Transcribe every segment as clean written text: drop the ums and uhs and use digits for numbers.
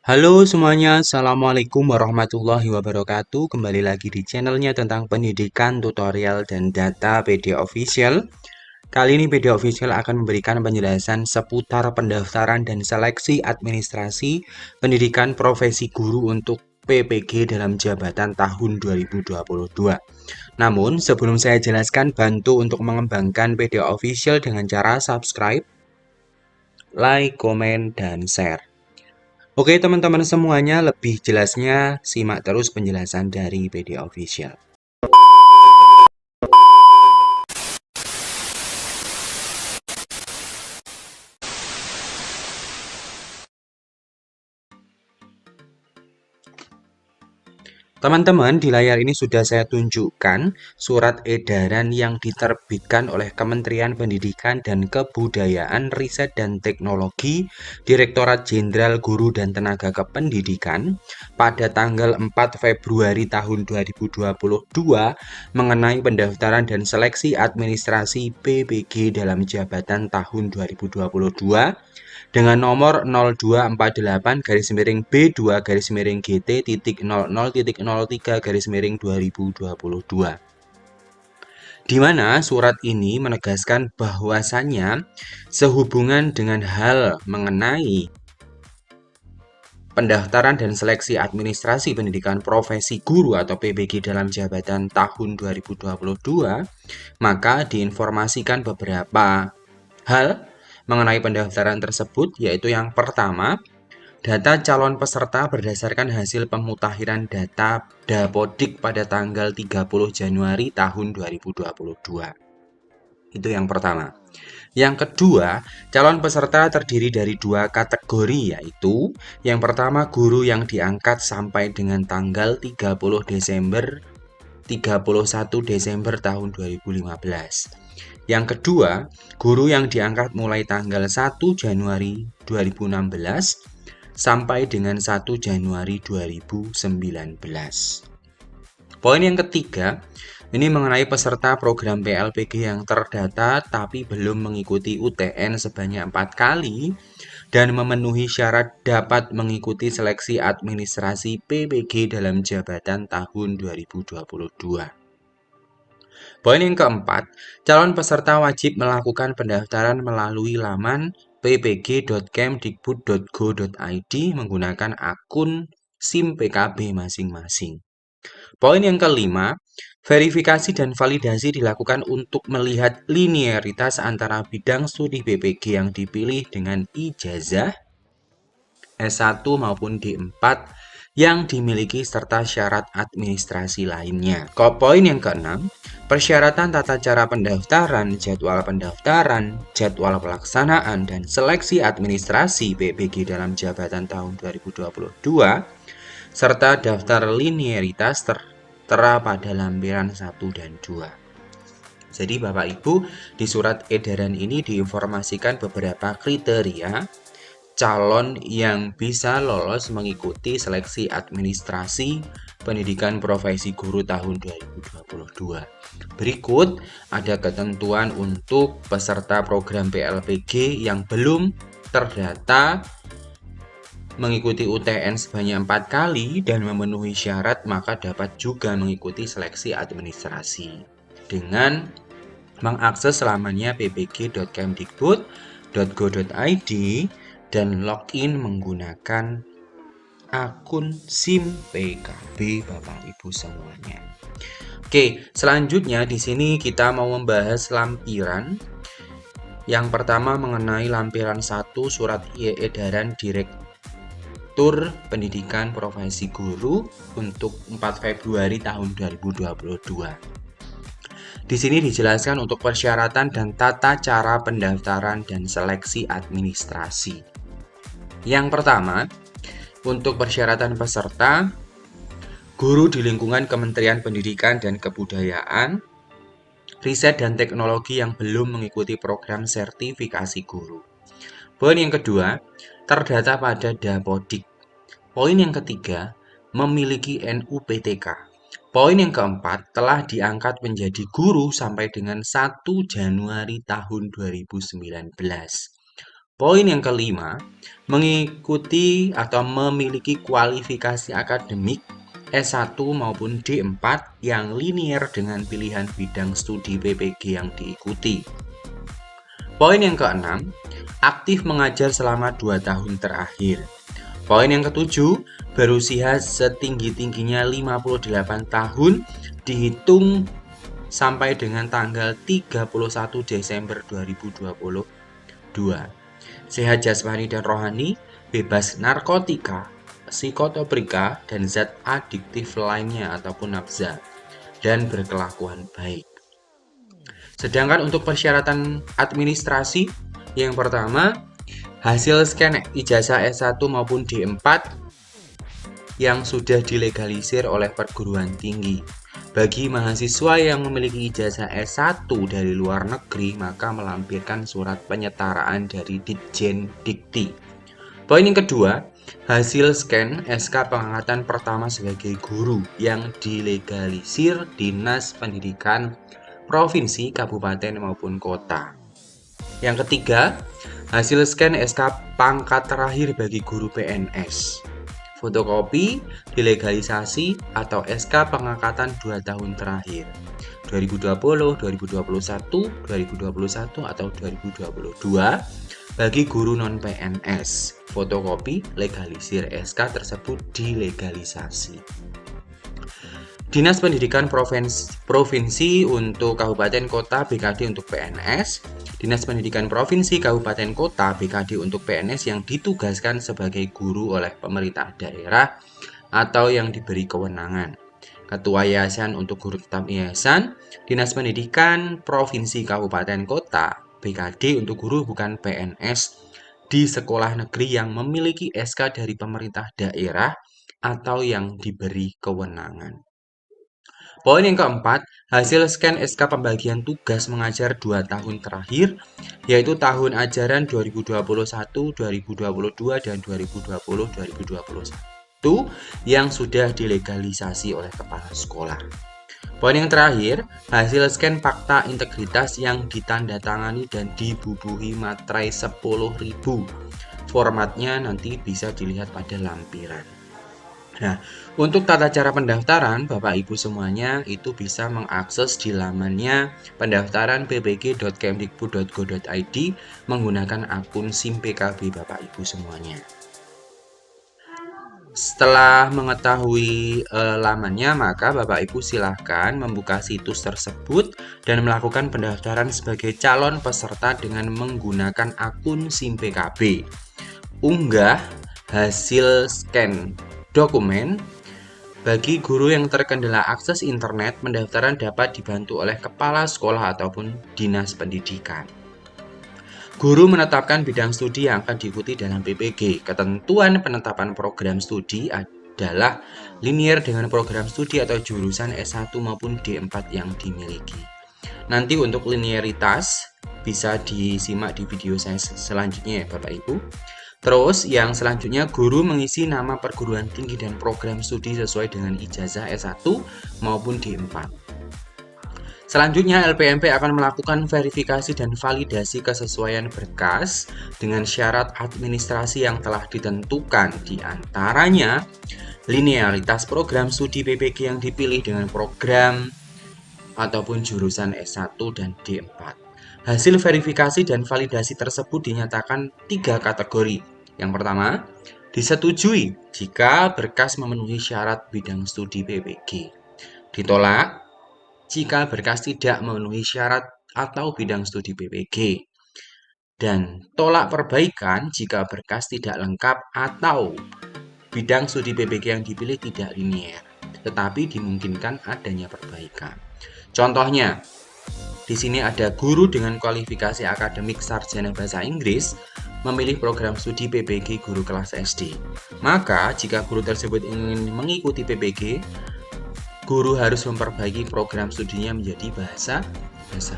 Halo semuanya, Assalamualaikum warahmatullahi wabarakatuh. Kembali lagi di channelnya tentang pendidikan, tutorial, dan data PD Official. Kali ini PD Official akan memberikan penjelasan seputar pendaftaran dan seleksi administrasi pendidikan profesi guru untuk PPG dalam jabatan tahun 2022. Namun, sebelum saya jelaskan, bantu untuk mengembangkan PD Official dengan cara subscribe, like, komen, dan share. Oke teman-teman semuanya, lebih jelasnya simak terus penjelasan dari PD Official. Teman-teman, di layar ini sudah saya tunjukkan surat edaran yang diterbitkan oleh Kementerian Pendidikan dan Kebudayaan, Riset dan Teknologi, Direktorat Jenderal Guru dan Tenaga Kependidikan pada tanggal 4 Februari tahun 2022 mengenai pendaftaran dan seleksi administrasi PPG dalam jabatan tahun 2022 dengan nomor 0248-BB-GT.00.03/2022, di mana surat ini menegaskan bahwasannya sehubungan dengan hal mengenai pendaftaran dan seleksi administrasi pendidikan profesi guru atau PPG dalam jabatan tahun 2022, maka diinformasikan beberapa hal mengenai pendaftaran tersebut, yaitu yang pertama, data calon peserta berdasarkan hasil pemutakhiran data Dapodik pada tanggal 30 Januari tahun 2022. Itu yang pertama. Yang kedua, calon peserta terdiri dari dua kategori, yaitu yang pertama guru yang diangkat sampai dengan tanggal 31 Desember tahun 2015. Yang kedua, guru yang diangkat mulai tanggal 1 Januari 2016 sampai dengan 1 Januari 2019. Poin yang ketiga, ini mengenai peserta program PLPG yang terdata tapi belum mengikuti UTN sebanyak 4 kali dan memenuhi syarat dapat mengikuti seleksi administrasi PPG dalam jabatan tahun 2022. Poin yang keempat, calon peserta wajib melakukan pendaftaran melalui laman ppg.kemdikbud.go.id menggunakan akun SIM PKB masing-masing. Poin yang kelima, verifikasi dan validasi dilakukan untuk melihat linearitas antara bidang studi PPG yang dipilih dengan ijazah S1 maupun D4 yang dimiliki serta syarat administrasi lainnya. Poin yang keenam, persyaratan tata cara pendaftaran, jadwal pelaksanaan, dan seleksi administrasi PPG dalam jabatan tahun 2022, serta daftar linearitas tertera pada lampiran 1 dan 2. Jadi Bapak Ibu, di surat edaran ini diinformasikan beberapa kriteria calon yang bisa lolos mengikuti seleksi administrasi pendidikan profesi guru tahun 2022. Berikut ada ketentuan untuk peserta program PLPG yang belum terdata mengikuti UTN sebanyak 4 kali dan memenuhi syarat, maka dapat juga mengikuti seleksi administrasi dengan mengakses lamannya ppg.kemdikbud.go.id dan login menggunakan akun SIM PKB Bapak Ibu semuanya. Oke, selanjutnya di sini kita mau membahas lampiran. Yang pertama mengenai lampiran 1 surat edaran Direktur Pendidikan Profesi Guru untuk 4 Februari tahun 2022. Di sini dijelaskan untuk persyaratan dan tata cara pendaftaran dan seleksi administrasi. Yang pertama, untuk persyaratan peserta, guru di lingkungan Kementerian Pendidikan dan Kebudayaan, Riset dan Teknologi yang belum mengikuti program sertifikasi guru. Poin yang kedua, terdata pada Dapodik. Poin yang ketiga, memiliki NUPTK. Poin yang keempat, telah diangkat menjadi guru sampai dengan 1 Januari tahun 2019. Poin yang kelima, mengikuti atau memiliki kualifikasi akademik S1 maupun D4 yang linier dengan pilihan bidang studi PPG yang diikuti. Poin yang keenam, aktif mengajar selama 2 tahun terakhir. Poin yang ketujuh, berusia setinggi-tingginya 58 tahun dihitung sampai dengan tanggal 31 Desember 2022. Sehat jasmani dan rohani, bebas narkotika, psikotropika, dan zat adiktif lainnya ataupun nafza, dan berkelakuan baik. Sedangkan untuk persyaratan administrasi, yang pertama, hasil scan ijazah S1 maupun D4 yang sudah dilegalisir oleh perguruan tinggi. Bagi mahasiswa yang memiliki ijazah S1 dari luar negeri, maka melampirkan surat penyetaraan dari Ditjen Dikti. Poin yang kedua, hasil scan SK pengangkatan pertama sebagai guru yang dilegalisir Dinas Pendidikan Provinsi, Kabupaten maupun Kota. Yang ketiga, hasil scan SK pangkat terakhir bagi guru PNS. Fotokopi, dilegalisasi, atau SK pengangkatan 2 tahun terakhir 2020, 2021, 2021, atau 2022 bagi guru non-PNS. Fotokopi, legalisir SK tersebut dilegalisasi. Dinas Pendidikan Provinsi untuk Kabupaten Kota BKD untuk PNS, Dinas Pendidikan Provinsi Kabupaten Kota BKD untuk PNS yang ditugaskan sebagai guru oleh pemerintah daerah atau yang diberi kewenangan. Ketua Yayasan untuk guru tetap yayasan, Dinas Pendidikan Provinsi Kabupaten Kota BKD untuk guru bukan PNS di sekolah negeri yang memiliki SK dari pemerintah daerah atau yang diberi kewenangan. Poin yang keempat, hasil scan SK pembagian tugas mengajar 2 tahun terakhir, yaitu tahun ajaran 2021, 2022, dan 2020-2021 yang sudah dilegalisasi oleh kepala sekolah. Poin yang terakhir, hasil scan fakta integritas yang ditandatangani dan dibubuhi materai 10.000. Formatnya nanti bisa dilihat pada lampiran. Nah, untuk tata cara pendaftaran, Bapak Ibu semuanya itu bisa mengakses di lamannya pendaftaran ppg.kemdikbud.go.id menggunakan akun SIM PKB Bapak Ibu semuanya. Setelah mengetahui lamannya, maka Bapak Ibu silahkan membuka situs tersebut dan melakukan pendaftaran sebagai calon peserta dengan menggunakan akun SIM PKB. Unggah hasil scan dokumen. Bagi guru yang terkendala akses internet, pendaftaran dapat dibantu oleh kepala sekolah ataupun dinas pendidikan. Guru menetapkan bidang studi yang akan diikuti dalam PPG. Ketentuan penetapan program studi adalah linier dengan program studi atau jurusan S1 maupun D4 yang dimiliki. Nanti untuk linearitas bisa disimak di video saya selanjutnya ya Bapak Ibu. Terus yang selanjutnya, guru mengisi nama perguruan tinggi dan program studi sesuai dengan ijazah S1 maupun D4. Selanjutnya, LPMP akan melakukan verifikasi dan validasi kesesuaian berkas dengan syarat administrasi yang telah ditentukan, di antaranya linearitas program studi PPG yang dipilih dengan program ataupun jurusan S1 dan D4. Hasil verifikasi dan validasi tersebut dinyatakan 3 kategori. Yang pertama, disetujui jika berkas memenuhi syarat bidang studi PPG. Ditolak jika berkas tidak memenuhi syarat atau bidang studi PPG. Dan tolak perbaikan jika berkas tidak lengkap atau bidang studi PPG yang dipilih tidak linier, tetapi dimungkinkan adanya perbaikan. Contohnya, di sini ada guru dengan kualifikasi akademik sarjana bahasa Inggris memilih program studi PPG guru kelas SD. Maka, jika guru tersebut ingin mengikuti PPG, guru harus memperbaiki program studinya menjadi bahasa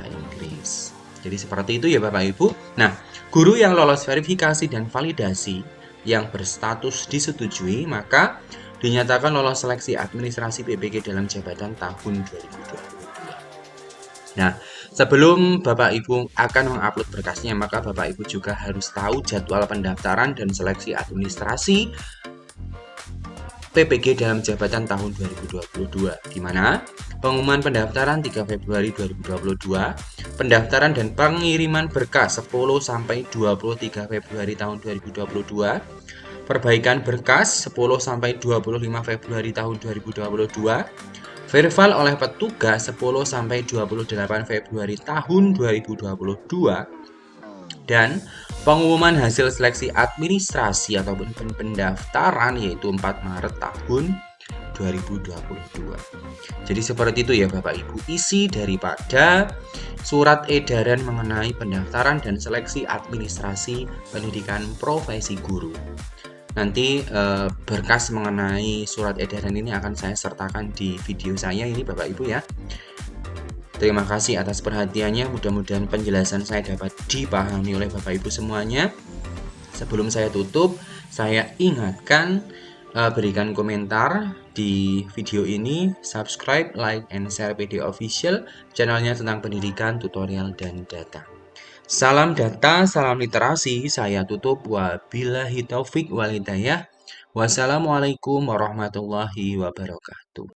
Inggris. Jadi seperti itu ya Bapak Ibu. Nah, guru yang lolos verifikasi dan validasi yang berstatus disetujui, maka dinyatakan lolos seleksi administrasi PPG dalam jabatan tahun 2022. Nah, Sebelum Bapak Ibu akan mengupload berkasnya, maka Bapak Ibu juga harus tahu jadwal pendaftaran dan seleksi administrasi PPG dalam jabatan tahun 2022, di mana pengumuman pendaftaran 3 Februari 2022, pendaftaran dan pengiriman berkas 10 sampai 23 Februari tahun 2022, perbaikan berkas 10 sampai 25 Februari tahun 2022, verifal oleh petugas 10 sampai 28 Februari tahun 2022, dan pengumuman hasil seleksi administrasi ataupun pendaftaran yaitu 4 Maret tahun 2022. Jadi seperti itu ya Bapak Ibu isi daripada surat edaran mengenai pendaftaran dan seleksi administrasi pendidikan profesi guru. Nanti berkas mengenai surat edaran ini akan saya sertakan di video saya ini Bapak Ibu ya. Terima kasih atas perhatiannya, mudah-mudahan penjelasan saya dapat dipahami oleh Bapak Ibu semuanya. Sebelum saya tutup, saya ingatkan berikan komentar di video ini, subscribe, like, and share PD Official, channelnya tentang pendidikan, tutorial, dan data. Salam data, salam literasi, saya tutup, wabillahi taufik wal hidayah. Wassalamualaikum warahmatullahi wabarakatuh.